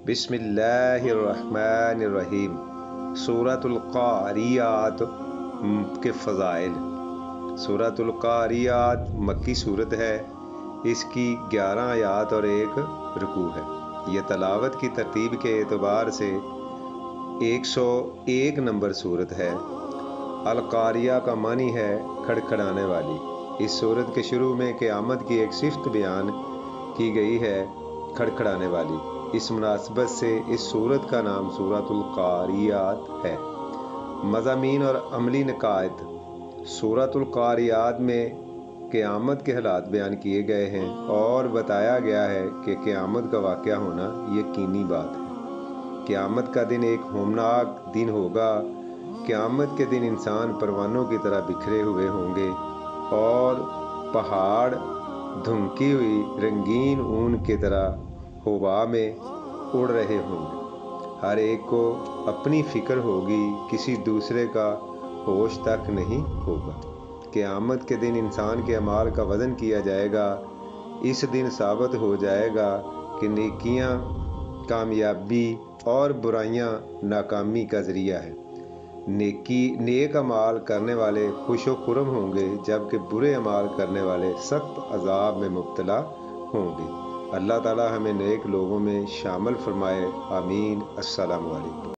بسم اللہ الرحمن الرحیم۔ سورۃ القاریات کے فضائل۔ سورۃ القاریات مکی صورت ہے۔ اس کی 11 آیات اور 1 رکوع ہے۔ یہ تلاوت کی ترتیب کے اعتبار سے 101 نمبر صورت ہے۔ القاریہ کا معنی ہے کھڑکھڑانے والی۔ اس صورت کے شروع میں قیامت کی ایک صفت بیان کی گئی ہے، کھڑکھڑانے والی۔ اس مناسبت سے اس صورت کا نام سورۃ القاریات ہے۔ مضامین اور عملی نکات۔ سورۃ القاریات میں قیامت کے حالات بیان کیے گئے ہیں اور بتایا گیا ہے کہ قیامت کا واقعہ ہونا یقینی بات ہے۔ قیامت کا دن ایک ہولناک دن ہوگا۔ قیامت کے دن انسان پروانوں کی طرح بکھرے ہوئے ہوں گے اور پہاڑ دھمکی ہوئی رنگین اون کی طرح ہوا میں اڑ رہے ہوں گے۔ ہر ایک کو اپنی فکر ہوگی، کسی دوسرے کا ہوش تک نہیں ہوگا۔ قیامت کے دن انسان کے اعمال کا وزن کیا جائے گا۔ اس دن ثابت ہو جائے گا کہ نیکیاں کامیابی اور برائیاں ناکامی کا ذریعہ ہے۔ نیک اعمال کرنے والے خوش و خرم ہوں گے، جبکہ برے اعمال کرنے والے سخت عذاب میں مبتلا ہوں گے۔ اللہ تعالی ہمیں نیک لوگوں میں شامل فرمائے، آمین۔ السلام علیکم۔